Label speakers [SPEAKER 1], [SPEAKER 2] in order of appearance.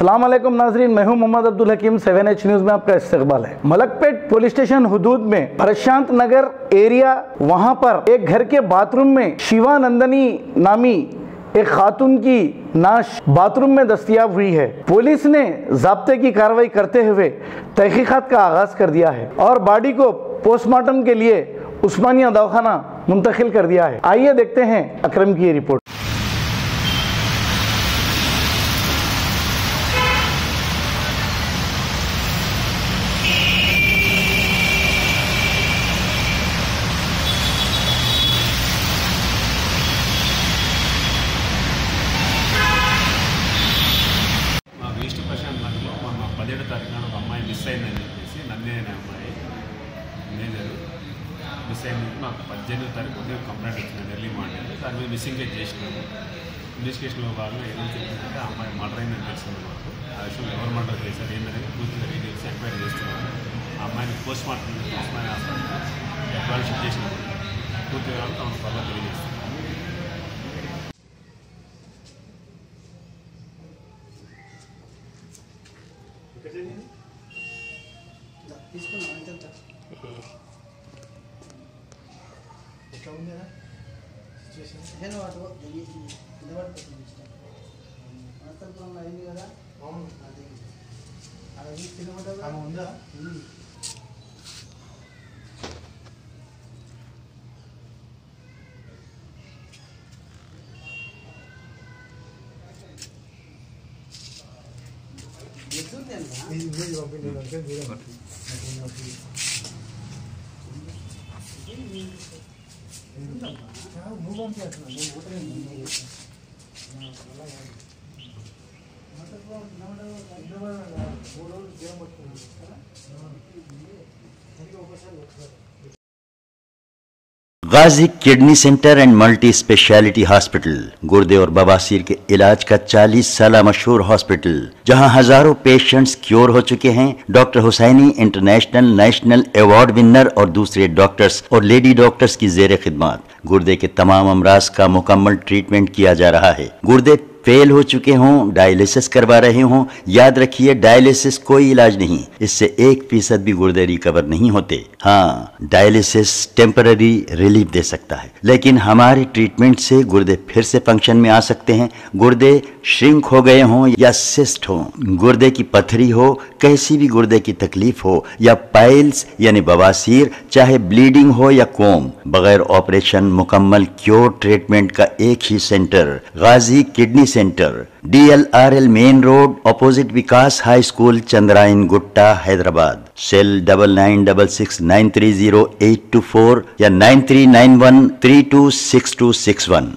[SPEAKER 1] अस्सलाम वालेकुम नाज़रीन, मैं हूं मोहम्मद अब्दुल हकीम। 7H न्यूज़ में आपका इस्तकबाल है। मलकपेट पुलिस स्टेशन हुदूद में प्रशांत नगर एरिया, वहां पर एक घर के बाथरूम में शिवानंदनी नामी एक खातून की नाश बाथरूम में दस्तयाब हुई है। पुलिस ने ज़ाब्ते की कार्रवाई करते हुए तहकीकात का आगाज़ कर दिया है और बॉडी को पोस्टमार्टम के लिए उस्मानिया दवाखाना मुंतकिल कर दिया है। आइए देखते हैं अकरम की ये रिपोर्ट।
[SPEAKER 2] ఈస్ట్ ప్రశాంత్ నగర్లో మొన్న 17వ తారీఖున ఒక అమ్మాయి మిస్ అయిందని చెప్పేసి నన్నే అనే అమ్మాయి మేజరు మిస్ అయింది. మాకు 18వ తారీఖు ఉదయం కంప్లైంట్ వచ్చింది ఎర్లీ మార్నింగ్. దాని మీద మిస్సింగ్ కేసు చేసినాము. ఇన్వెస్టిగేషన్లో భాగంగా ఏమని చెప్పిందంటే ఆ అమ్మాయి మర్డర్ అయిందని తెలిసింది మాకు. ఆ విషయం ఎవరు మర్డర్ చేశారు ఏంటనేది పూర్తిగా డీటెయిల్స్ ఎంక్వైరీ చేస్తున్నాము. ఆ అమ్మాయిని పోస్ట్ మార్టం ఉస్మానియా హాస్పిటల్కి ఎక్వాలిషన్ చేసినాము. పూర్తిగా తమకు త్వరగా తెలియజేస్తున్నాము.
[SPEAKER 3] ఎట్లా ఉంది సిచ్యువేషన్ వాటిలో అయింది కదా. అవును, అది తినబడ్డా ఉందా.
[SPEAKER 4] Ghazi kidney centre and multi speciality hospital गुर्दे और बवासीर के इलाज का 40 साल मशहूर हॉस्पिटल, जहां हजारों पेशेंट्स क्योर हो चुके हैं। Doctor Husaini international national award winner और दूसरे डॉक्टर्स और लेडी डॉक्टर्स की जेर खिदमत गुर्दे के तमाम अमराज का मुकम्मल ट्रीटमेंट किया जा रहा है। गुर्दे फेल हो चुके हों, डायलिसिस करवा रहे हों, याद रखिए डायलिसिस कोई इलाज नहीं, इससे 1% भी गुर्दे रिकवर नहीं होते। हाँ, डायलिसिस टेम्पररी रिलीफ दे सकता है, लेकिन हमारे ट्रीटमेंट से गुर्दे फिर से फंक्शन में आ सकते हैं। गुर्दे श्रिंक हो गए हों या सिस्ट हो, गुर्दे की पथरी हो, कैसी भी गुर्दे की तकलीफ हो या पाइल्स यानी बवासीर, चाहे ब्लीडिंग हो या कोम, बगैर ऑपरेशन मुकम्मल क्योर ट्रीटमेंट का एक ही centre, Ghazi kidney centre, DLRL main road opposite Vikas high school, Chandrayan Gutta, Hyderabad. Cell 9966930824 या 9391326261।